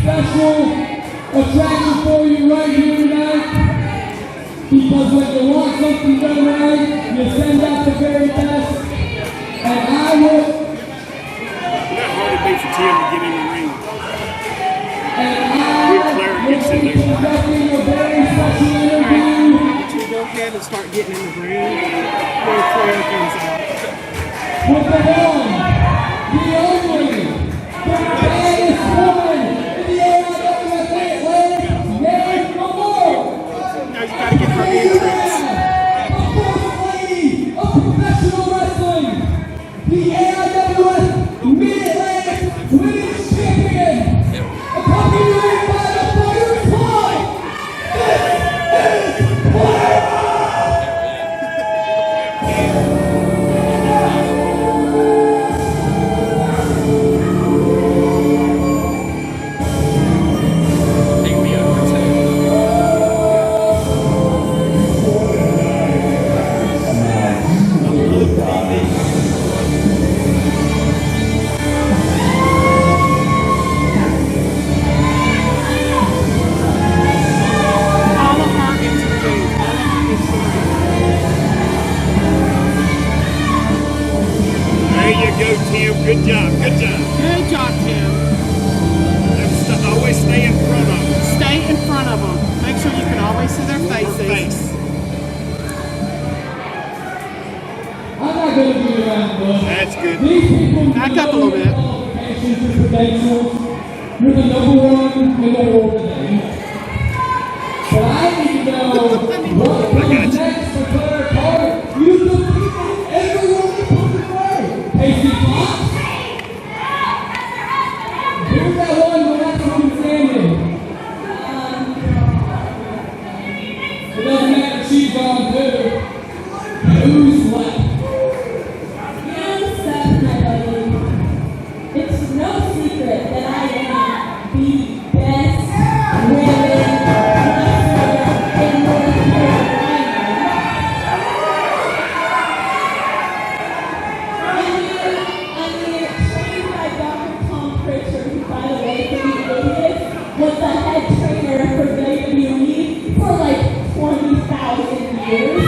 special attraction for you right here tonight. Because when you want something done right, you send out the very best. And I will. It's not hard to be for Tim to get in the ring. And Clara gets in there. a very special interview. You go ahead and start getting in the ring. Where Clara comes out. With the one, the only, the baddest woman in the AIWF Mid Atlantic, Mary Memorial. Now you gotta get her entrance. The first lady of professional wrestling, the AIWF Mid Atlantic Women's Champion, accompanied by the Fire Squad. This is Clara! Good job, good job. Good job, Tim. Always stay in front of them. Stay in front of them. Make sure you can always see their faces. I'm not going to be around the bush. That's good. These people Back up a little bit. You're the number one in the world today. But I need to know what comes next for Clara Carter. You defeated everyone you put in play. Casey Fox. Here's that one where that's who was standing. It doesn't matter if she's gone too. Who's left? It's no secret that I am the best women wrestler in North Carolina. I'm here trained by Dr. Tom Pritchard, who, by the way, for the idiots, was the head trainer for WWE for like 20,000 years.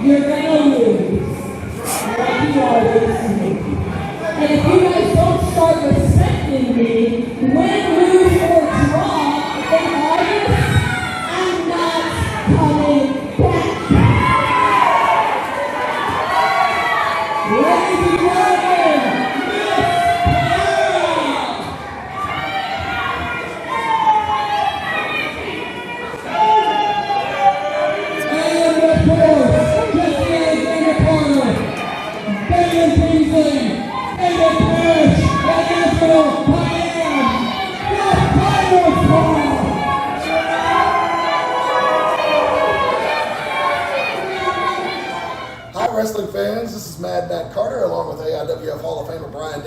You're gonna lose, like you always do. And if you guys don't start respecting me, win, lose, or draw in August, I'm not coming back. Ladies and gentlemen, wrestling fans, this is Mad Matt Carter along with AIWF Hall of Famer Bryant,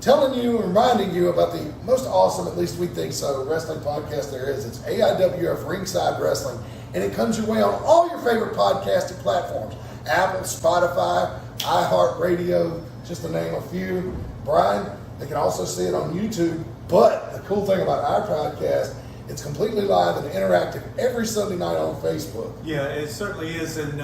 telling you and reminding you about the most awesome, at least we think so, wrestling podcast there is. It's AIWF Ringside Wrestling, and it comes your way on all your favorite podcasting platforms: Apple, Spotify, iHeartRadio, just to name a few. Brian, they can also see it on YouTube. But the cool thing about our podcast, it's completely live and interactive every Sunday night on Facebook. Yeah, it certainly is, and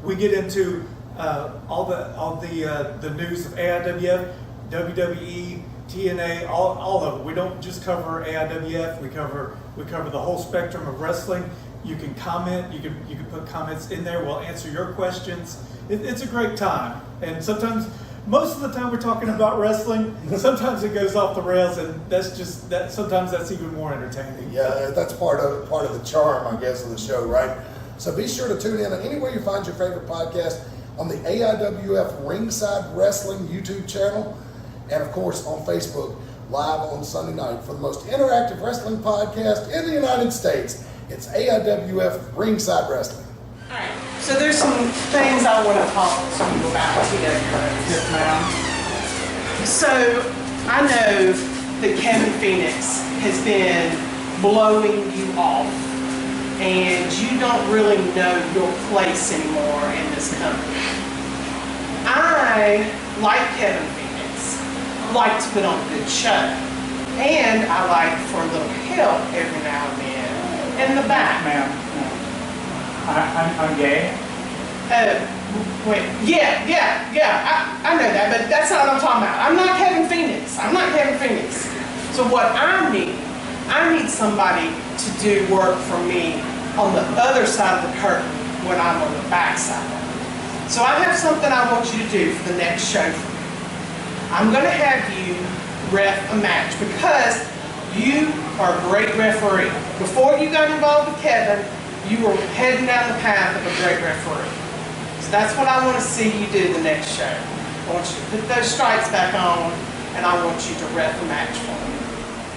we get into all the news of AIWF, WWE, TNA, all of it. We don't just cover AIWF. We cover the whole spectrum of wrestling. You can comment. You can put comments in there. We'll answer your questions. It's a great time, and sometimes. Most of the time we're talking about wrestling. Sometimes it goes off the rails, and that's just that. Sometimes that's even more entertaining. Yeah, that's part of the charm, I guess, of the show, right? So be sure to tune in anywhere you find your favorite podcast, on the AIWF Ringside Wrestling YouTube channel, and of course on Facebook live on Sunday night for the most interactive wrestling podcast in the United States. It's AIWF Ringside Wrestling. All right, so there's some things I want to talk to you about TWO. Yes, ma'am. So I know that Kevin Phoenix has been blowing you off, and you don't really know your place anymore in this company. I like Kevin Phoenix, like to put on a good show, and I like for a little help every now and then in the back. Ma'am, I'm gay. Wait, yeah, I know that, but that's not what I'm talking about. I'm not Kevin Phoenix. So what I need somebody to do work for me on the other side of the curtain when I'm on the back side. So I have something I want you to do for the next show for me. I'm going to have you ref a match because you are a great referee. Before you got involved with Kevin, you were heading down the path of a great referee. So that's what I want to see you do the next show. I want you to put those stripes back on, and I want you to ref a match for me.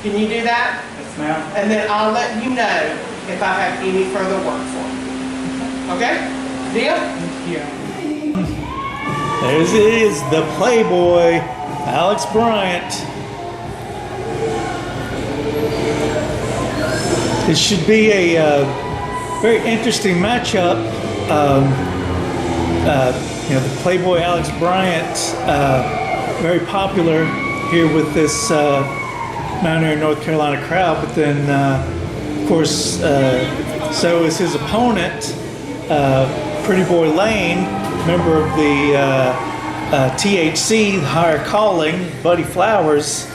Can you do that? Yes, ma'am. And then I'll let you know if I have any further work for you. Okay? Deal? Yeah. There it is, the Playboy, Alex Bryant. This should be a very interesting matchup. The Playboy Alex Bryant, very popular here with this Mount Airy, North Carolina crowd. But then, of course, so is his opponent, Pretty Boy Lane, member of the THC, Higher Calling, Buddy Flowers.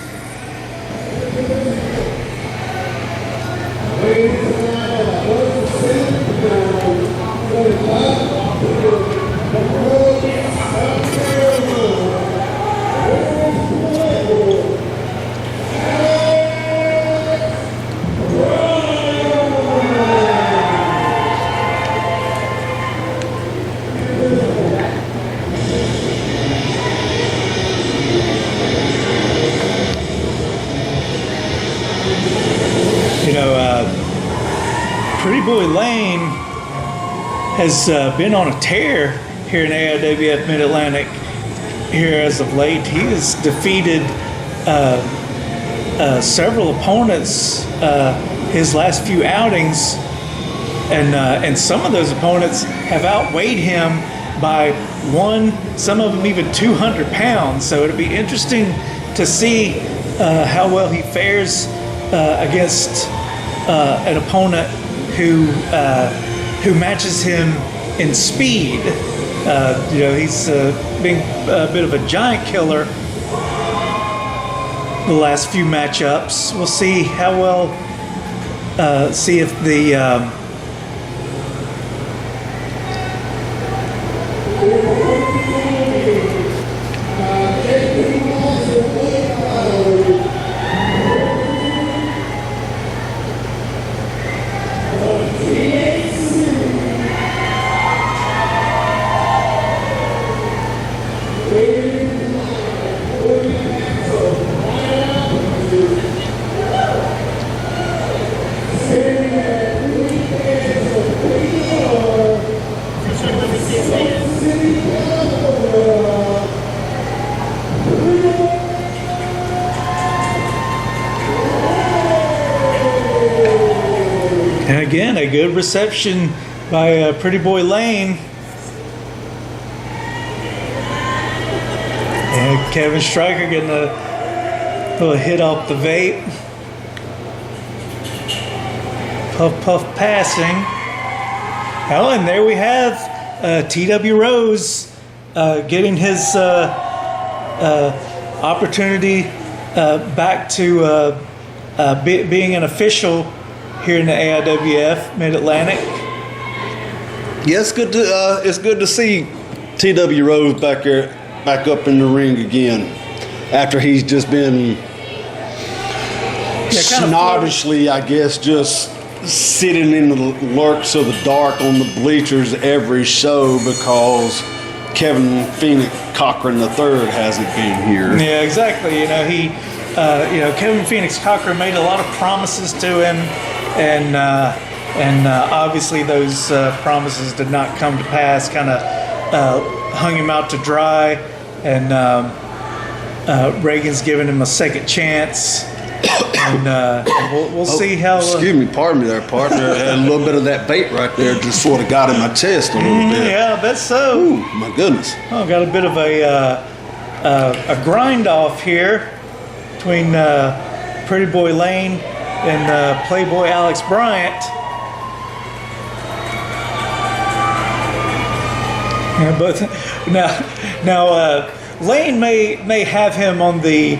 Pretty Boy Lane has been on a tear here in AIWF Mid Atlantic here as of late. He has defeated several opponents his last few outings, and some of those opponents have outweighed him by some of them even 200 pounds. So it'll be interesting to see how well he fares against an opponent who matches him in speed. He's been a bit of a giant killer the last few matchups. We'll see how well, see if the and again, a good reception by Pretty Boy Lane. Kevin Stryker getting a little hit off the vape. Puff puff passing. Oh, and there we have T.W. Rose getting his opportunity back to being an official here in the AIWF Mid Atlantic. Yeah, it's good to see T.W. Rose back up in the ring again after he's just been snobbishly, I guess, just sitting in the lurks of the dark on the bleachers every show because Kevin Phoenix Cochran III hasn't been here. Yeah, exactly. Kevin Phoenix Cochran made a lot of promises to him, and obviously those promises did not come to pass. Kind of hung him out to dry, and Reagan's giving him a second chance. And we'll see how. Excuse me, pardon me there, partner. A little bit of that bait right there just sort of got in my chest a little bit. Yeah, I bet so. Ooh, my goodness. Oh, got a bit of a grind off here between Pretty Boy Lane and Playboy Alex Bryant. Yeah, but now Lane may have him on the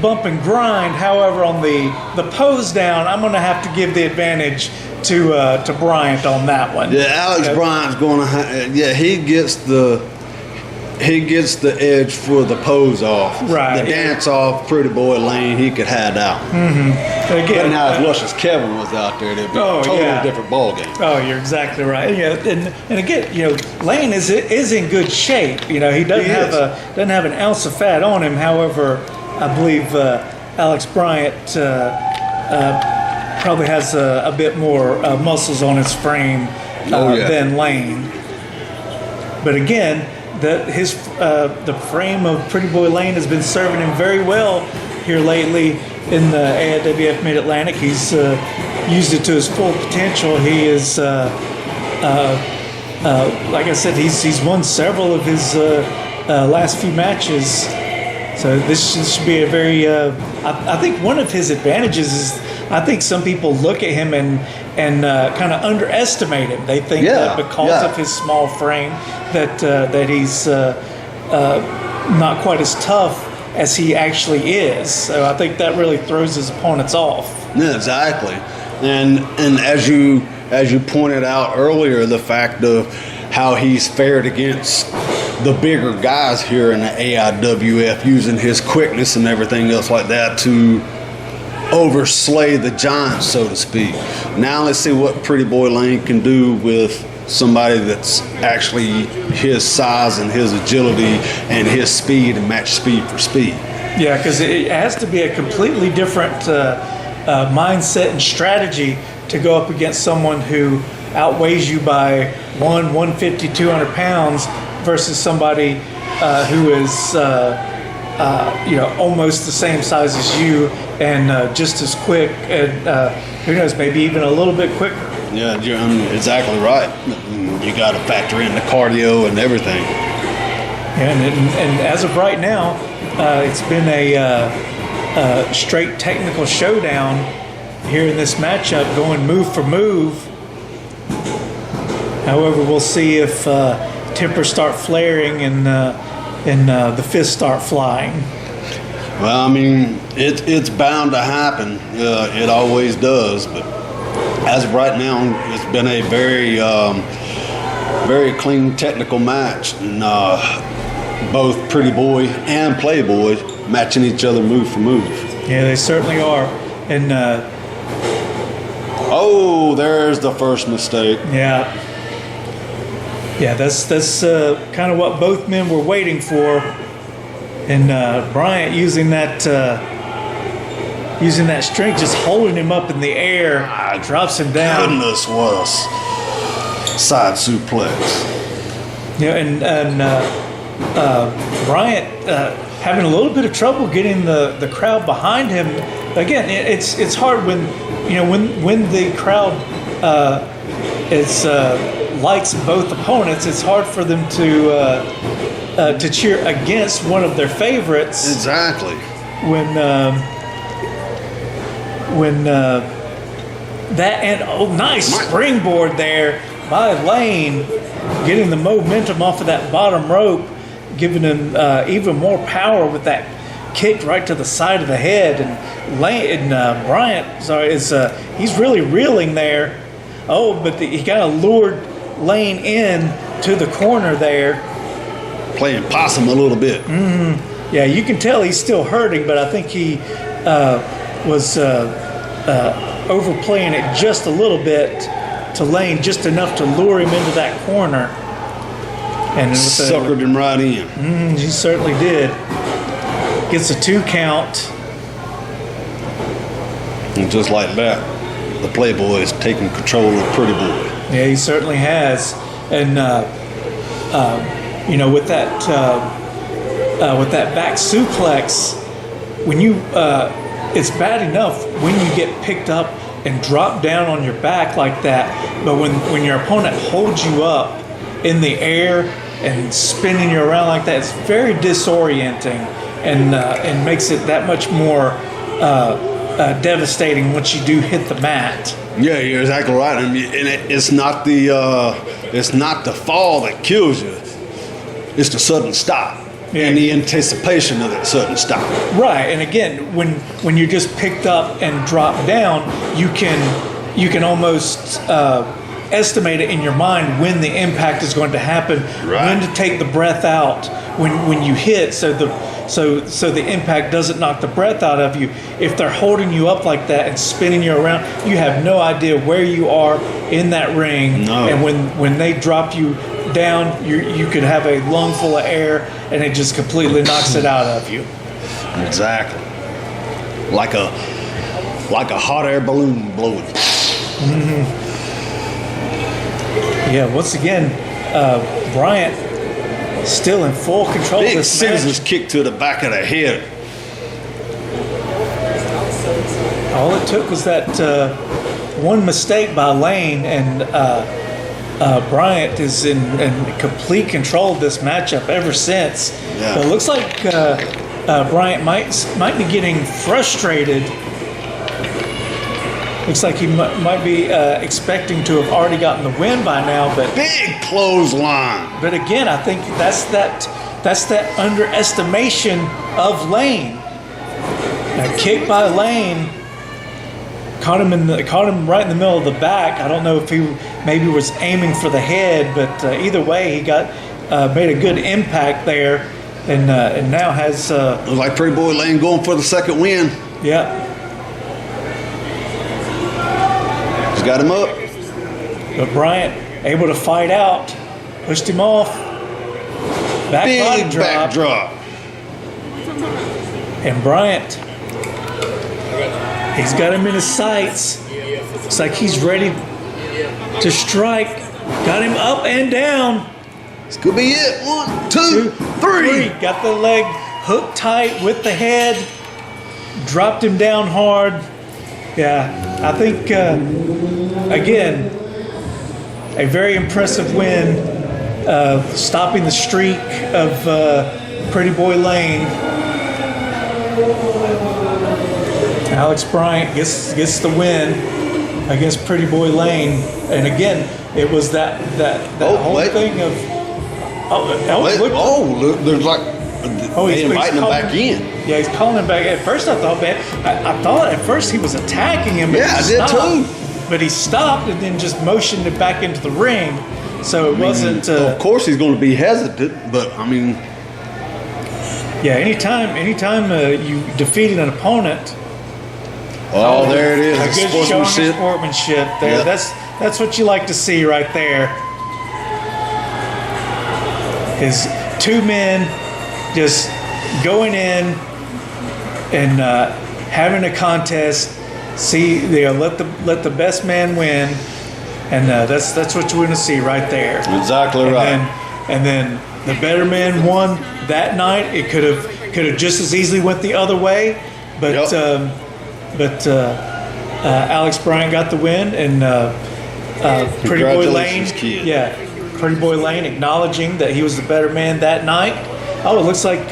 bump and grind. However, on the pose down, I'm going to have to give the advantage to Bryant on that one. Yeah, Alex Bryant's going to. He gets the edge for the pose off. Right. The dance off, Pretty Boy Lane, he could have out. Mm-hmm. But now, as lush as Kevin was out there, it'd be a totally different ball game. Oh, you're exactly right. Yeah, and again, Lane is in good shape. He doesn't have an ounce of fat on him. However, I believe Alex Bryant probably has a bit more muscles on his frame than Lane. But again, the frame of Pretty Boy Lane has been serving him very well here lately in the AIWF Mid Atlantic. He's used it to his full potential. He is, like I said, he's won several of his last few matches. So this should be a very. I think one of his advantages is I think some people look at him and kind of underestimate him. They think that because of his small frame that he's not quite as tough as he actually is. So I think that really throws his opponents off. Yeah, exactly. And as you pointed out earlier, the fact of how he's fared against the bigger guys here in the AIWF, using his quickness and everything else like that to overslay the giants, so to speak. Now let's see what Pretty Boy Lane can do with somebody that's actually his size and his agility and his speed, and match speed for speed. Yeah, because it has to be a completely different mindset and strategy to go up against someone who outweighs you by 150, 200 pounds versus somebody who is almost the same size as you and just as quick, and who knows, maybe even a little bit quicker. Yeah, you're exactly right. You got to factor in the cardio and everything. And as of right now, it's been a straight technical showdown here in this matchup, going move for move. However, we'll see if tempers start flaring and the fists start flying. Well, I mean, it's bound to happen. It always does. But as of right now, it's been a very, very clean technical match. And both Pretty Boy and Playboy matching each other move for move. Yeah, they certainly are. And there's the first mistake. Yeah, that's kind of what both men were waiting for, and Bryant using that strength, just holding him up in the air, drops him down. Goodness, what a side suplex. Yeah, and Bryant having a little bit of trouble getting the crowd behind him. Again, it's hard when the crowd likes both opponents. It's hard for them to to cheer against one of their favorites. Exactly. When that and nice springboard there by Lane, getting the momentum off of that bottom rope, giving him even more power with that kick right to the side of the head. And Lane and Bryant, he's really reeling there. Oh, but he kind of lured Lane in to the corner there, playing possum a little bit. Mm-hmm. Yeah, you can tell he's still hurting, but I think he was overplaying it just a little bit to Lane, just enough to lure him into that corner. And suckered him right in. He certainly did. Gets a 2 count. And just like that, the Playboy is taking control of Pretty Boy. Yeah, he certainly has. And with that back suplex, when you it's bad enough when you get picked up and drop down on your back like that, but when your opponent holds you up in the air and spinning you around like that, it's very disorienting and makes it that much more devastating once you do hit the mat. Yeah, you're exactly right. I mean, and it's not the fall that kills you; it's the sudden stop. Yeah. And the anticipation of that sudden stop. Right, and again, when you're just picked up and dropped down, you can almost estimate it in your mind when the impact is going to happen, right. When to take the breath out when you hit, so the impact doesn't knock the breath out of you. If they're holding you up like that and spinning you around, you have no idea where you are in that ring. No. And when they drop you down, you could have a lung full of air and it just completely knocks it out of you. Exactly. Like a hot air balloon blowing. Mm-hmm. Yeah, once again, Bryant still in full control of this match. Big scissors kick to the back of the head. All it took was that one mistake by Lane, and Bryant is in complete control of this matchup ever since. Yeah. But it looks like Bryant might be getting frustrated. Looks like he might be expecting to have already gotten the win by now, but big clothesline. But again, I think that's that underestimation of Lane. A kick by Lane caught him right in the middle of the back. I don't know if he maybe was aiming for the head, but either way, he made a good impact there, and now has looks like Pretty Boy Lane going for the second win. Yeah. Got him up. But Bryant able to fight out, pushed him off. Big body drop. Back drop. And Bryant, he's got him in his sights. Looks like he's ready to strike. Got him up and down. This could be it. 1, 2, 3. Got the leg hooked tight with the head. Dropped him down hard. Yeah, I think, again, a very impressive win, stopping the streak of Pretty Boy Lane. Alex Bryant gets the win against Pretty Boy Lane. And again, it was that whole thing of... Look, there's like... he's inviting him back in. Yeah, he's calling him back. At first, I thought at first he was attacking him. Yeah, I did too. But he stopped and then just motioned it back into the ring. So it wasn't. Of course, he's going to be hesitant, but I mean. Yeah, anytime you defeated an opponent. Oh, there it is. A good sportsmanship there. Yep. That's what you like to see right there. Is 2 men just going in and having a contest. See, let the best man win, and that's what you want to see right there. Exactly right. And then the better man won that night. It could have just as easily went the other way, but Alex Bryant got the win, and Pretty Boy Lane. Kid. Yeah. Pretty Boy Lane acknowledging that he was the better man that night. Oh, it looks like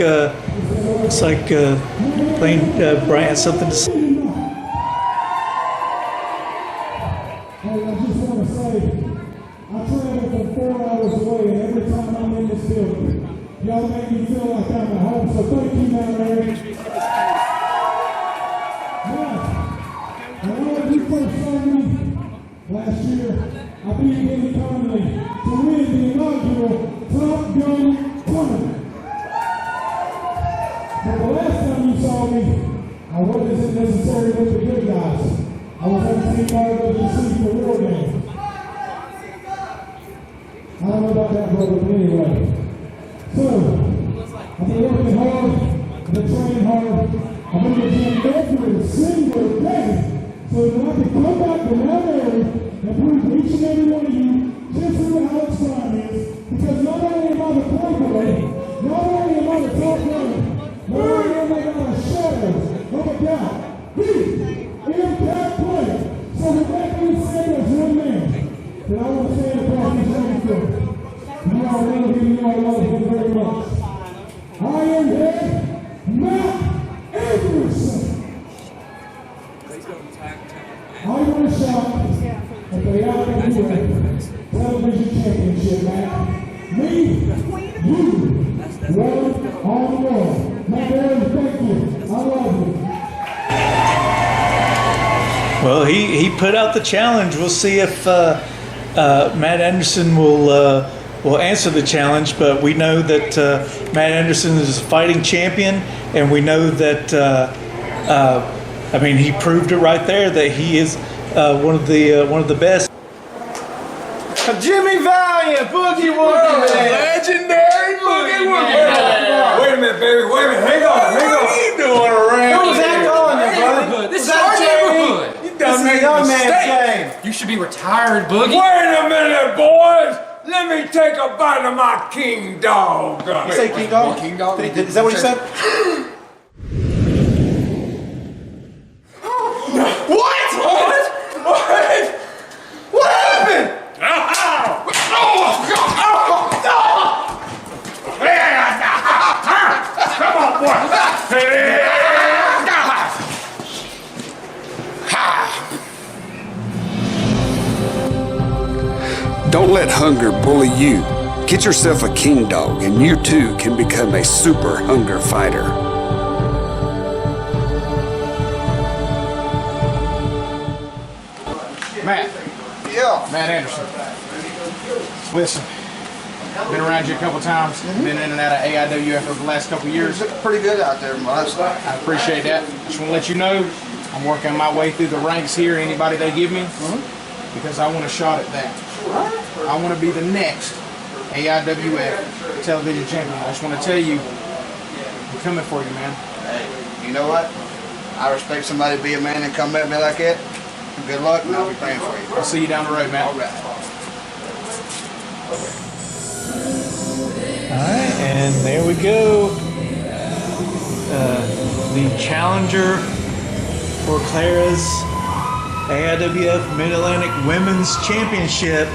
Lane Bryant has something to say. Hey, I just want to say, I traveled from 4 hours away, and every time I'm in this building, y'all make me feel like I'm at home, so thank you, Mount Airy. Now, when you first saw me last year, I beat Billy Connolly to win the inaugural Top Gun tournament. But the last time you saw me, I wasn't necessarily with the good guys. I was on Team ROKU for the real game. I don't know about that, brother, but anyway. So, I've been working hard, I've been training hard, I've been in the gym every single day, so that I can come back to Mount Airy and prove each and every one of you just who Alex Bryant is, because not only am I the Playboy, not only am I the top runner, not only am I not a shadow of a doubt, impact player. So with that being said, there's one man that I want to stand across this ring for. You all love him, you all love him very much. I am here, Mount Airy. I want to shout at the AIWF Television Championship match. Me, you, one on one. Mount Airy, thank you. I love you. Well, he put out the challenge. We'll see if Matt Anderson will answer the challenge. But we know that Matt Anderson is a fighting champion, and we know that I mean, he proved it right there that he is one of the best. Jimmy Valiant, Boogie Woogie, legendary Boogie Woogie. Wait a minute, baby. Wait a minute. Hang on. What are you doing around? What was that calling you, buddy? This is our neighborhood. You done made a mistake. You should be retired, Boogie. Wait a minute, boys. Let me take a bite of my king dog. You say king dog? King dog? Is that what you said? What happened? Come on, boy. Don't let hunger bully you. Get yourself a king dog, and you too can become a super hunger fighter. Matt. Yeah. Matt Anderson. Listen, been around you a couple times. Been in and out of AIWF for the last couple years. It's pretty good out there, Miles. I appreciate that. Just want to let you know, I'm working my way through the ranks here. Anybody they give me, because I want a shot at that. I want to be the next AIWF television champion. I just want to tell you, I'm coming for you, man. Hey, you know what? I respect somebody to be a man and come at me like that. Good luck, and I'll be praying for you. I'll see you down the road, man. All right. All right, and there we go. The challenger for Clara's AIWF Mid Atlantic Women's Championship,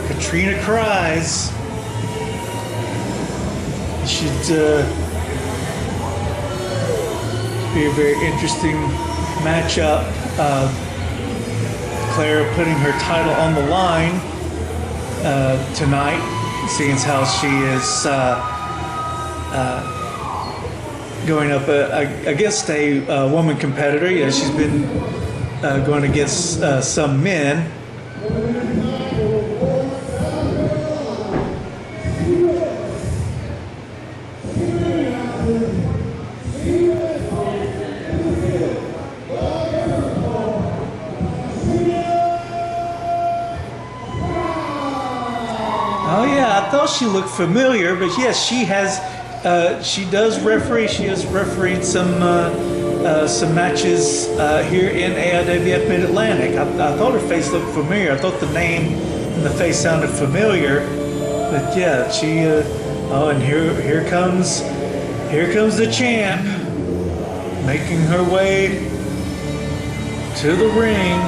Katrina Krize. It should be a very interesting matchup. Clara putting her title on the line tonight, seeing as how she is going up against a woman competitor. Yeah, she's been going against some men. Oh yeah, I thought she looked familiar, but yes, she has. She does referee. She has refereed some matches here in AIWF Mid Atlantic. I thought her face looked familiar. I thought the name and the face sounded familiar, but yeah, she. Oh, and here comes the champ, making her way to the ring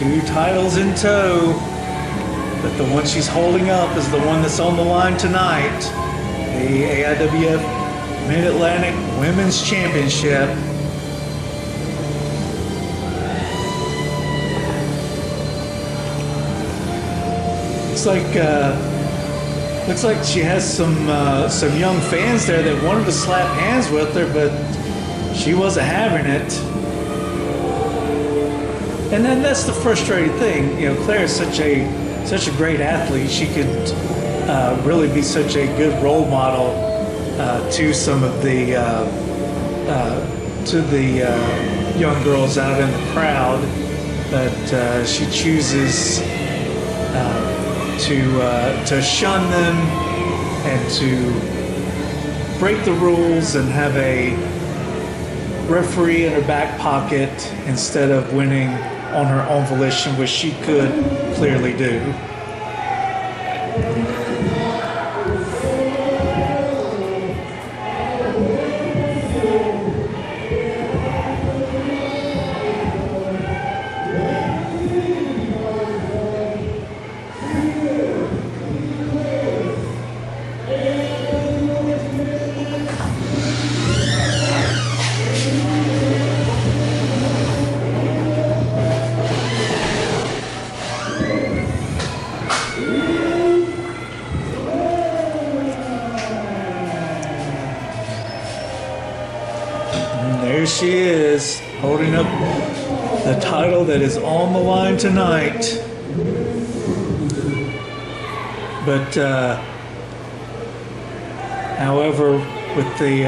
2 titles in tow, but the one she's holding up is the one that's on the line tonight, the AIWF Mid Atlantic Women's Championship. Looks like she has some young fans there that wanted to slap hands with her, but she wasn't having it. And then that's the frustrating thing. You know, Clara's such a great athlete. She could really be such a good role model to some of the young girls out in the crowd, but she chooses to shun them and to break the rules and have a referee in her back pocket instead of winning on her own volition, which she could clearly do. There she is, holding up the title that is on the line tonight. But, however, with the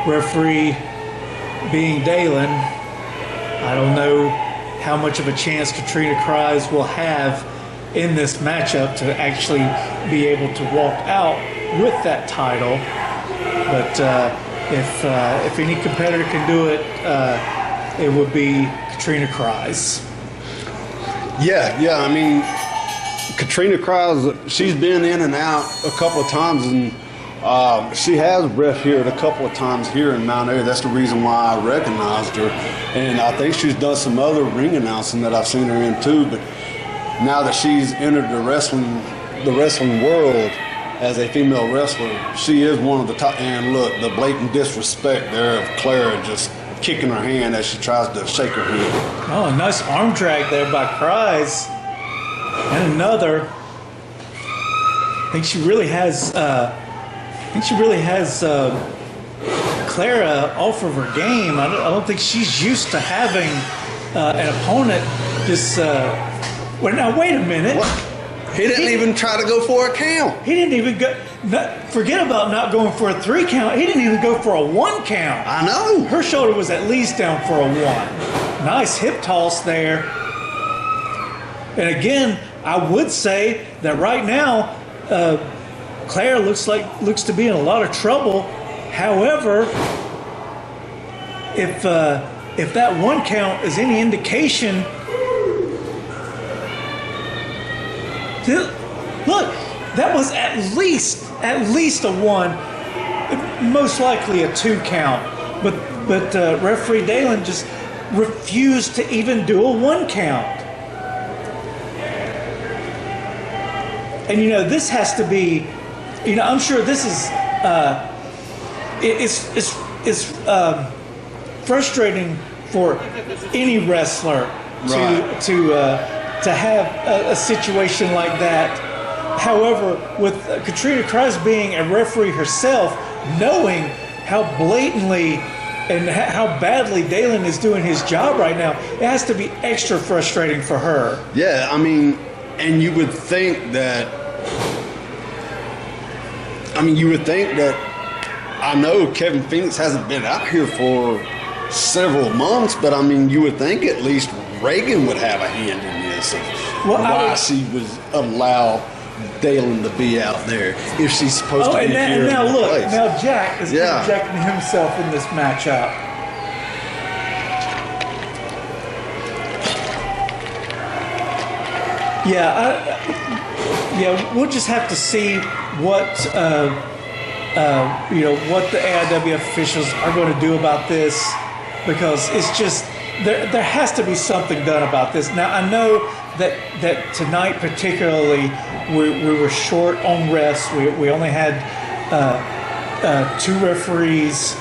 referee being Dalen, I don't know how much of a chance Katrina Krize will have in this matchup to actually be able to walk out with that title. But if any competitor can do it, it would be Katrina Krize. Yeah. I mean, Katrina Krize, she's been in and out a couple of times, and she has ref here a couple of times here in Mount Airy. That's the reason why I recognized her. And I think she's done some other ring announcing that I've seen her in too. But now that she's entered the wrestling world as a female wrestler, she is one of the top. And look, the blatant disrespect there of Clara just kicking her hand as she tries to shake her hand. Oh, a nice arm drag there by Krize. And another. I think she really has Clara off of her game. I don't think she's used to having an opponent just. Well, now wait a minute. What? He didn't even try to go for a count. He didn't even go. Forget about not going for a 3 count. He didn't even go for a 1 count. I know. Her shoulder was at least down for a 1. Nice hip toss there. And again, I would say that right now, Clara looks to be in a lot of trouble. However, if that 1 count is any indication, look, that was at least a 1, most likely a 2 count. But referee Dalen just refused to even do a 1 count. And this has to be, I'm sure this is it's frustrating for any wrestler to have a situation like that. However, with Katrina Krize being a referee herself, knowing how blatantly and how badly Dalen is doing his job right now, it has to be extra frustrating for her. Yeah, I mean, and you would think that. I know Kevin Phoenix hasn't been out here for several months, but I mean, you would think at least Reagan would have a hand in this. Why she was allowed Dalen to be out there if she's supposed to be here. And now look, place. now Jack is interjecting himself in this matchup. We'll just have to see what what the AIWF officials are going to do about this, because it's just there has to be something done about this. Now I know that tonight particularly we were short on refs. We only had 2 referees,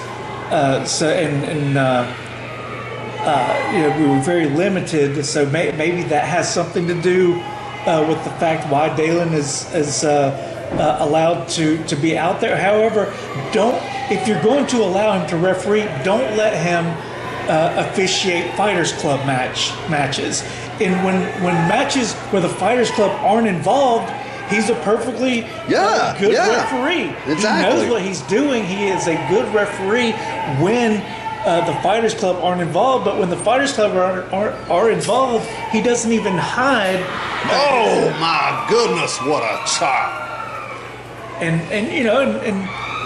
we were very limited. So maybe that has something to do with the fact why Dalen is allowed to be out there. However, if you're going to allow him to referee, don't let him officiate Fighters Club matches. And when matches where the Fighters Club aren't involved, he's a perfectly good referee. Exactly. He knows what he's doing. He is a good referee when the Fighters Club aren't involved. But when the Fighters Club are involved, he doesn't even hide. Oh my goodness, what a chop! And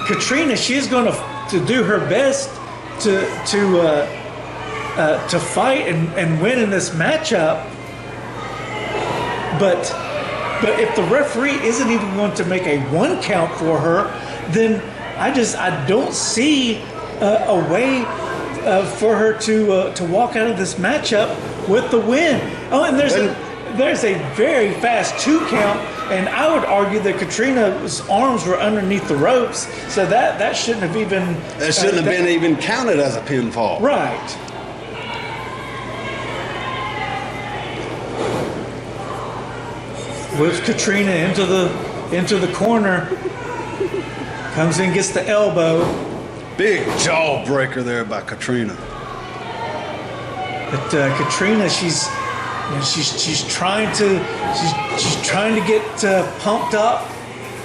Katrina, she's going to do her best to fight and win in this matchup. But if the referee isn't even going to make a 1 count for her, then I don't see a way for her to walk out of this matchup with the win. Oh, and there's a very fast 2 count, and I would argue that Katrina's arms were underneath the ropes, so that shouldn't have even... That shouldn't have been even counted as a pinfall. Right. Whips Katrina into the corner. Comes in, gets the elbow. Big jawbreaker there by Katrina. But Katrina, she's trying to get pumped up,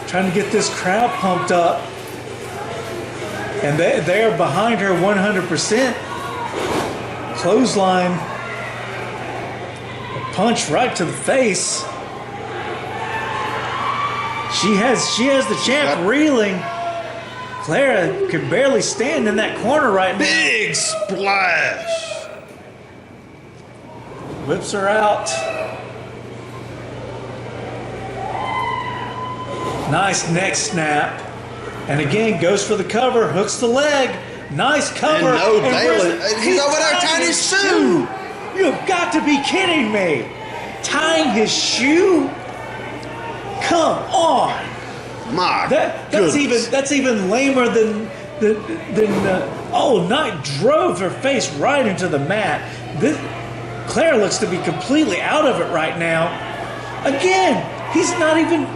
trying to get this crowd pumped up, and they are behind her 100%. Clothesline, a punch right to the face. She has the champ reeling. Clara can barely stand in that corner right now. Big splash. Whips her out. Nice neck snap. And again, goes for the cover, hooks the leg. Nice cover. And Dalen, he's over there tying his shoe. You've got to be kidding me. Tying his shoe? Come on. My that's even lamer than Knight drove her face right into the mat. Clara looks to be completely out of it right now. Again, he's not even...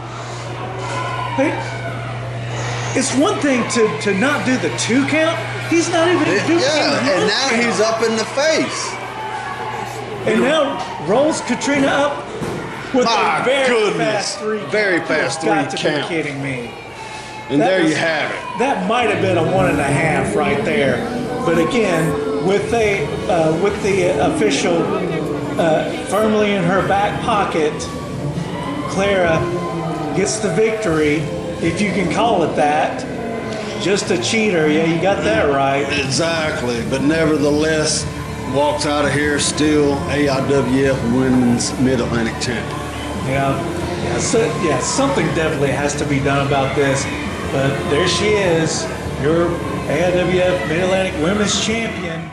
It's one thing to not do the 2 count. He's not even doing it. Yeah, and now he's up in the face. And now rolls Katrina up with a very fast 3 count. Very fast 3 count. You've got to be kidding me. And there you have it. That might have been a 1.5 right there. But again, with the official firmly in her back pocket, Clara gets the victory, if you can call it that. Just a cheater. Yeah, you got that right. Exactly. But nevertheless, walks out of here still AIWF Women's Mid Atlantic champion. Yeah. Something definitely has to be done about this. But there she is, your AIWF Mid Atlantic Women's Champion.